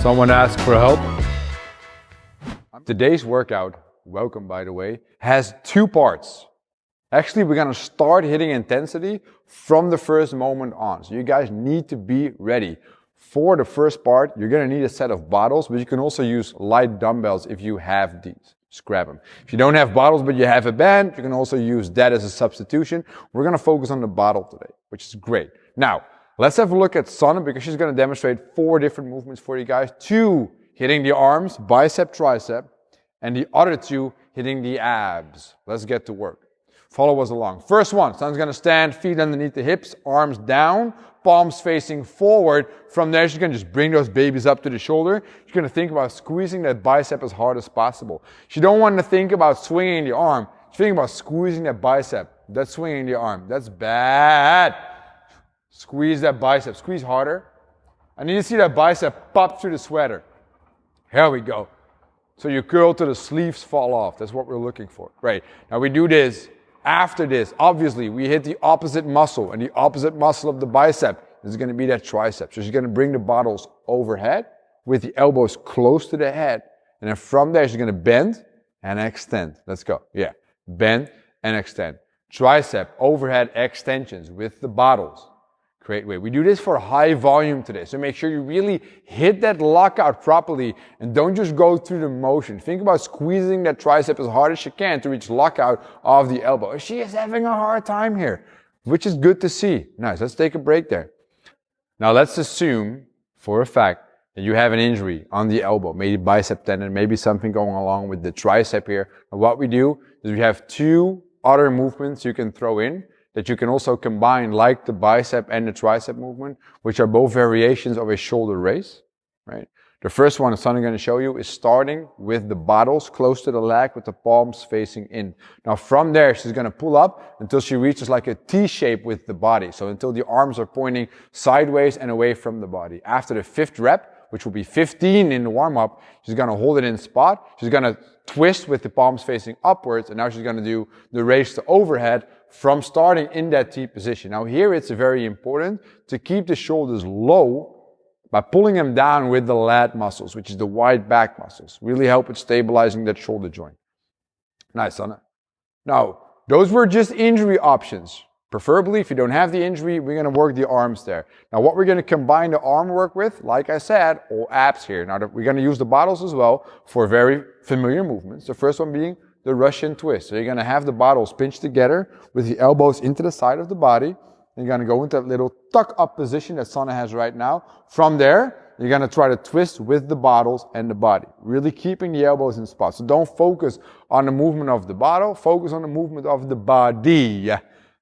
Someone asked for help. Today's workout, welcome by the way, has two parts. Actually, we're gonna start hitting intensity from the first moment on. So you guys need to be ready. For the first part, you're gonna need a set of bottles, but you can also use light dumbbells if you have these. Just grab them. If you don't have bottles, but you have a band, you can also use that as a substitution. We're gonna focus on the bottle today, which is great. Now, let's have a look at Sanne because she's gonna demonstrate 4 different movements for you guys. 2 hitting the arms, bicep, tricep, and the other 2 hitting the abs. Let's get to work. Follow us along. First one, Sanne's gonna stand, feet underneath the hips, arms down, palms facing forward. From there, she's gonna just bring those babies up to the shoulder. She's gonna think about squeezing that bicep as hard as possible. She don't want to think about swinging the arm. She's thinking about squeezing that bicep. That's swinging the arm. That's bad. Squeeze that bicep. Squeeze harder. I need to see that bicep pop through the sweater. Here we go. So you curl till the sleeves fall off. That's what we're looking for. Great. Now we do this. After this, obviously, we hit the opposite muscle, and the opposite muscle of the bicep is going to be that tricep. So she's going to bring the bottles overhead with the elbows close to the head. And then from there, she's going to bend and extend. Let's go. Yeah. Bend and extend. Tricep overhead extensions with the bottles. Great way. We do this for high volume today. So make sure you really hit that lockout properly and don't just go through the motion. Think about squeezing that tricep as hard as you can to reach lockout of the elbow. She is having a hard time here, which is good to see. Nice. Let's take a break there. Now let's assume for a fact that you have an injury on the elbow, maybe bicep tendon, maybe something going along with the tricep here. And what we do is we have 2 other movements you can throw in that you can also combine, like the bicep and the tricep movement, which are both variations of a shoulder raise, right? The first one Sanne going to show you is starting with the bottles close to the leg with the palms facing in. Now from there, she's going to pull up until she reaches like a T shape with the body. So until the arms are pointing sideways and away from the body. After the 5th rep, which will be 15 in the warm-up, she's going to hold it in spot. She's going to twist with the palms facing upwards, and now she's going to do the raise to overhead from starting in that T position. Now here it's very important to keep the shoulders low by pulling them down with the lat muscles, which is the wide back muscles. Really help with stabilizing that shoulder joint. Nice, Sanne. Now, those were just injury options. Preferably, if you don't have the injury, we're going to work the arms there. Now, what we're going to combine the arm work with, like I said, all abs here. Now, we're going to use the bottles as well for very familiar movements. The first one being the Russian twist. So you're going to have the bottles pinched together with the elbows into the side of the body. And you're going to go into that little tuck up position that Sanne has right now. From there, you're going to try to twist with the bottles and the body. Really keeping the elbows in spot. So don't focus on the movement of the bottle. Focus on the movement of the body.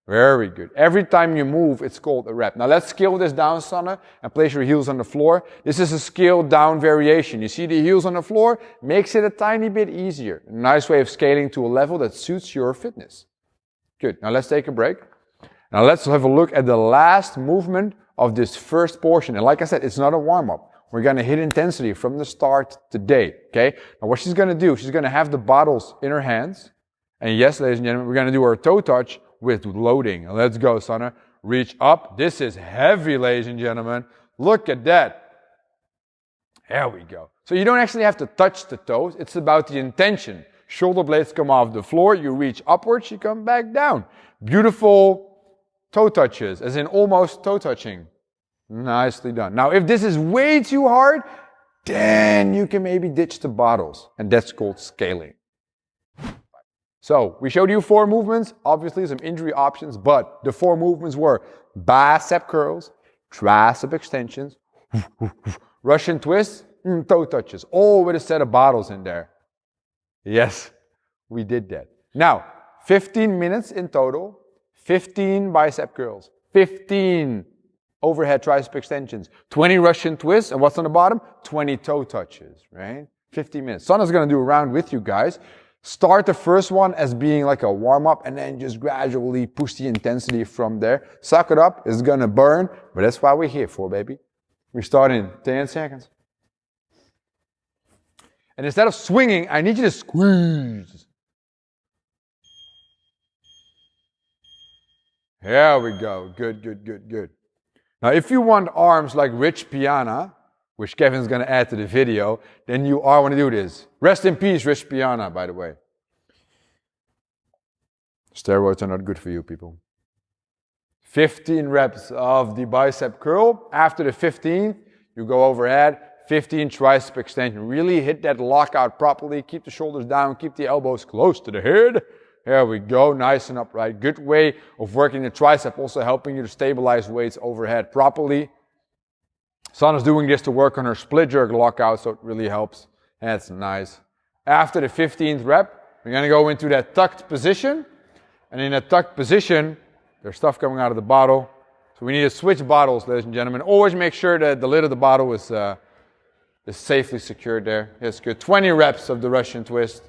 Very good. Every time you move, it's called a rep. Now let's scale this down, Sanne, and place your heels on the floor. This is a scaled down variation. You see the heels on the floor? Makes it a tiny bit easier. A nice way of scaling to a level that suits your fitness. Good. Now let's take a break. Now let's have a look at the last movement of this first portion. And like I said, it's not a warm-up. We're going to hit intensity from the start today. Okay? Now what she's going to do, she's going to have the bottles in her hands. And yes, ladies and gentlemen, we're going to do our toe touch with loading. Let's go, Sanne. Reach up. This is heavy, ladies and gentlemen. Look at that. There we go. So you don't actually have to touch the toes. It's about the intention. Shoulder blades come off the floor. You reach upwards. You come back down. Beautiful toe touches, as in almost toe touching. Nicely done. Now, if this is way too hard, then you can maybe ditch the bottles. And that's called scaling. So we showed you 4 movements, obviously some injury options, but the 4 movements were bicep curls, tricep extensions, Russian twists, toe touches, all with a set of bottles in there. Yes, we did that. Now, 15 minutes in total, 15 bicep curls, 15 overhead tricep extensions, 20 Russian twists, and what's on the bottom? 20 toe touches, right? 15 minutes. Sanne's going to do a round with you guys. Start the first one as being like a warm-up and then just gradually push the intensity from there. Suck it up. It's going to burn, but that's what we're here for, baby. We start in 10 seconds. And instead of swinging, I need you to squeeze. Here we go. Good, good, good, good. Now, if you want arms like Rich Piana, which Kevin's gonna add to the video, then you are wanna do this. Rest in peace, Rich Piana, by the way. Steroids are not good for you, people. 15 reps of the bicep curl. After the 15th, you go overhead, 15 tricep extension. Really hit that lockout properly. Keep the shoulders down, keep the elbows close to the head. There we go, nice and upright. Good way of working the tricep, also helping you to stabilize weights overhead properly. Sana's doing this to work on her split jerk lockout, so it really helps. That's nice. After the 15th rep, we're gonna go into that tucked position. And in that tucked position, there's stuff coming out of the bottle. So we need to switch bottles, ladies and gentlemen. Always make sure that the lid of the bottle is safely secured there. That's good. 20 reps of the Russian twist.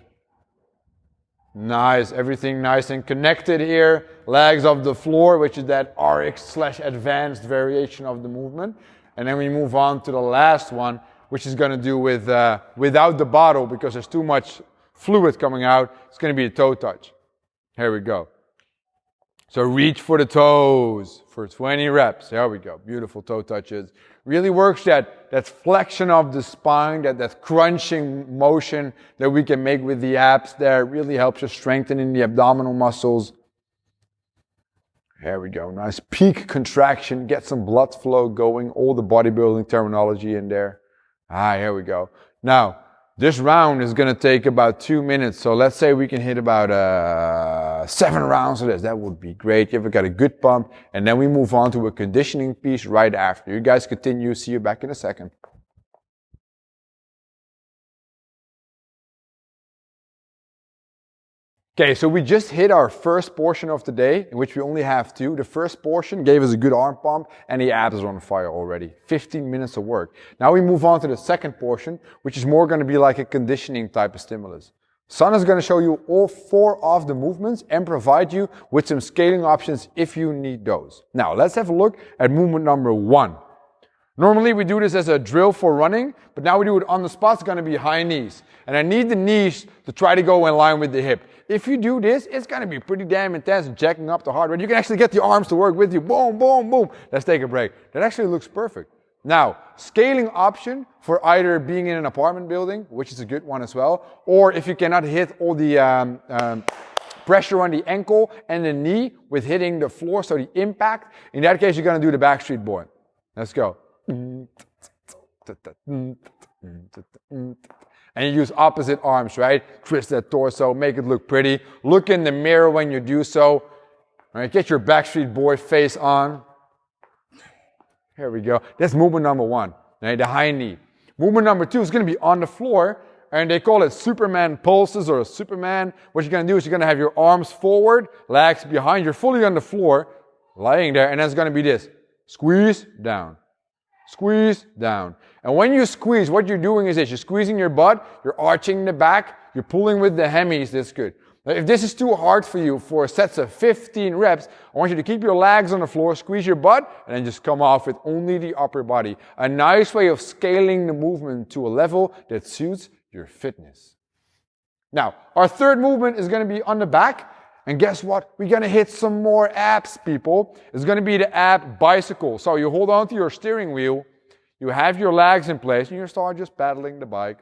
Nice. Everything nice and connected here. Legs off the floor, which is that RX/advanced variation of the movement. And then we move on to the last one, which is going to do with without the bottle, because there's too much fluid coming out. It's going to be a toe touch. Here we go. So reach for the toes for 20 reps. There we go. Beautiful toe touches. Really works that flexion of the spine, that crunching motion that we can make with the abs there. Really helps us strengthening the abdominal muscles. There we go. Nice peak contraction. Get some blood flow going. All the bodybuilding terminology in there. Here we go. Now, this round is going to take about 2 minutes. So let's say we can hit about 7 rounds of this. That would be great. You've got a good pump. And then we move on to a conditioning piece right after. You guys continue. See you back in a second. Okay, so we just hit our first portion of the day, in which we only have 2. The first portion gave us a good arm pump, and the abs are on fire already. 15 minutes of work. Now we move on to the second portion, which is more going to be like a conditioning type of stimulus. Sana is going to show you all 4 of the movements and provide you with some scaling options if you need those. Now, let's have a look at movement number 1. Normally we do this as a drill for running, but now we do it on the spot. It's going to be high knees. And I need the knees to try to go in line with the hip. If you do this, it's going to be pretty damn intense and jacking up the heart rate. You can actually get the arms to work with you. Boom, boom, boom. Let's take a break. That actually looks perfect. Now, scaling option for either being in an apartment building, which is a good one as well, or if you cannot hit all the pressure on the ankle and the knee with hitting the floor, so the impact, in that case, you're going to do the Backstreet Boy. Let's go. And you use opposite arms, right? Twist that torso, make it look pretty. Look in the mirror when you do so. All right, get your Backstreet Boy face on. Here we go. That's movement number 1, right? The high knee. Movement number 2 is going to be on the floor, and they call it Superman pulses or Superman. What you're going to do is you're going to have your arms forward, legs behind. You're fully on the floor, lying there, and that's going to be this. Squeeze down. Squeeze down. And when you squeeze, what you're doing is this. You're squeezing your butt, you're arching the back, you're pulling with the hemis. That's good. Now, if this is too hard for you for sets of 15 reps, I want you to keep your legs on the floor, squeeze your butt, and then just come off with only the upper body. A nice way of scaling the movement to a level that suits your fitness. Now, our third movement is going to be on the back. And guess what? We're going to hit some more abs, people. It's going to be the ab bicycle. So you hold on to your steering wheel, you have your legs in place, and you start just pedaling the bike.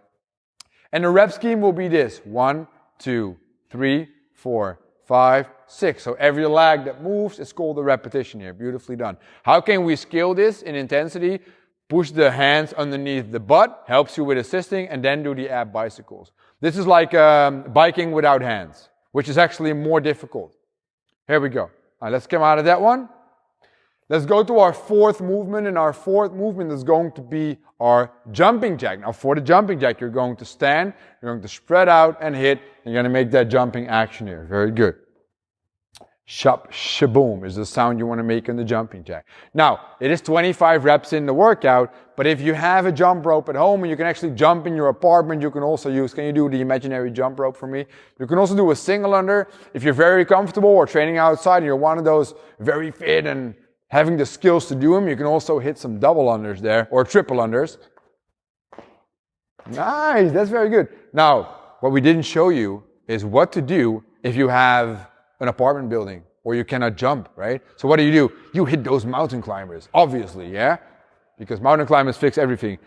And the rep scheme will be this. 1, 2, 3, 4, 5, 6. So every leg that moves is called a repetition here. Beautifully done. How can we scale this in intensity? Push the hands underneath the butt, helps you with assisting, and then do the ab bicycles. This is like biking without hands, which is actually more difficult. Here we go. All right, let's come out of that one. Let's go to our 4th movement, and our 4th movement is going to be our jumping jack. Now, for the jumping jack, you're going to stand, you're going to spread out and hit, and you're going to make that jumping action here. Very good. Shop, shaboom is the sound you want to make in the jumping jack. Now, it is 25 reps in the workout, but if you have a jump rope at home and you can actually jump in your apartment, you can also use, can you do the imaginary jump rope for me? You can also do a single under. If you're very comfortable or training outside and you're one of those very fit and having the skills to do them, you can also hit some double unders there or triple unders. Nice, that's very good. Now, what we didn't show you is what to do if you have an apartment building or you cannot jump, right? So what do? You hit those mountain climbers, obviously, yeah? Because mountain climbers fix everything.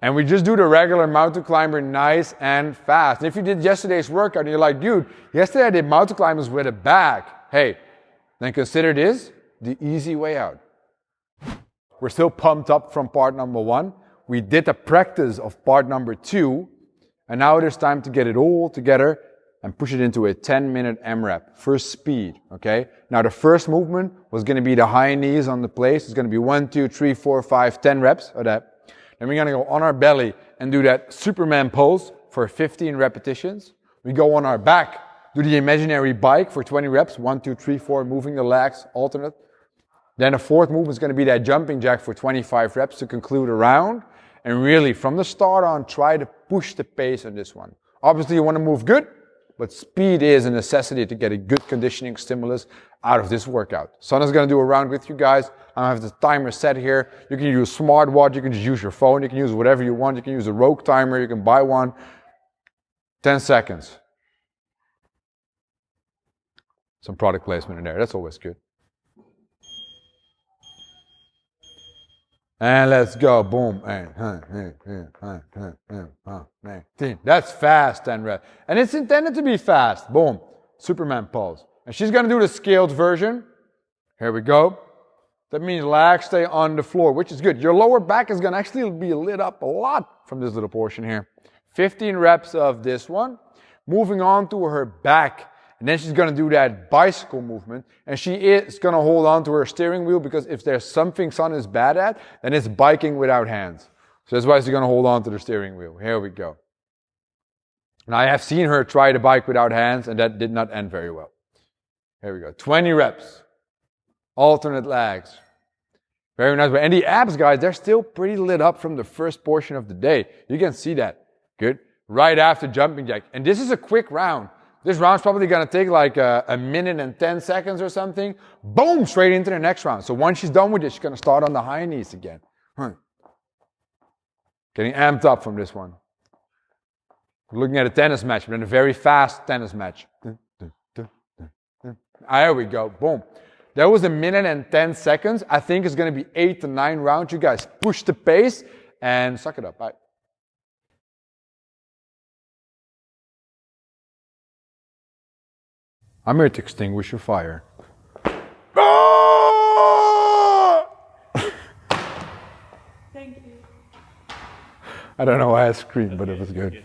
And we just do the regular mountain climber nice and fast. And if you did yesterday's workout and you're like, dude, yesterday I did mountain climbers with a bag. Hey, then consider this the easy way out. We're still pumped up from part number 1. We did a practice of part number 2. And now it is time to get it all together and push it into a 10-minute AMRAP for speed, okay? Now the first movement was gonna be the high knees on the place. It's gonna be 1, 2, 3, 4, 5, 10 reps of that. Then we're gonna go on our belly and do that Superman pose for 15 repetitions. We go on our back, do the imaginary bike for 20 reps. 1, 2, 3, 4, moving the legs, alternate. Then the fourth movement is gonna be that jumping jack for 25 reps to conclude a round. And really, from the start on, try to push the pace on this one. Obviously, you wanna move good, but speed is a necessity to get a good conditioning stimulus out of this workout. Sana's gonna do a round with you guys. I have the timer set here. You can use a smartwatch, you can just use your phone, you can use whatever you want. You can use a Rogue timer, you can buy one. 10 seconds. Some product placement in there, that's always good. And let's go, boom. That's fast, 10 reps. And it's intended to be fast, boom. Superman pose. And she's gonna do the scaled version. Here we go. That means legs stay on the floor, which is good. Your lower back is gonna actually be lit up a lot from this little portion here. 15 reps of this one. Moving on to her back. And then she's gonna do that bicycle movement. And she is gonna hold on to her steering wheel because if there's something Sana is bad at, then it's biking without hands. So that's why she's gonna hold on to the steering wheel. Here we go. And I have seen her try to bike without hands and that did not end very well. Here we go. 20 reps. Alternate legs. Very nice. And the abs, guys, they're still pretty lit up from the first portion of the day. You can see that. Good. Right after jumping jack. And this is a quick round. This round's probably gonna take like a minute and 10 seconds or something. Boom, straight into the next round. So once she's done with it, she's gonna start on the high knees again. Getting amped up from this one. We're looking at a tennis match, but in a very fast tennis match. There we go, boom. That was a minute and 10 seconds. I think it's gonna be 8 to 9 rounds. You guys push the pace and suck it up. Bye. I'm here to extinguish your fire. Thank you. I don't know why I screamed, but it was good.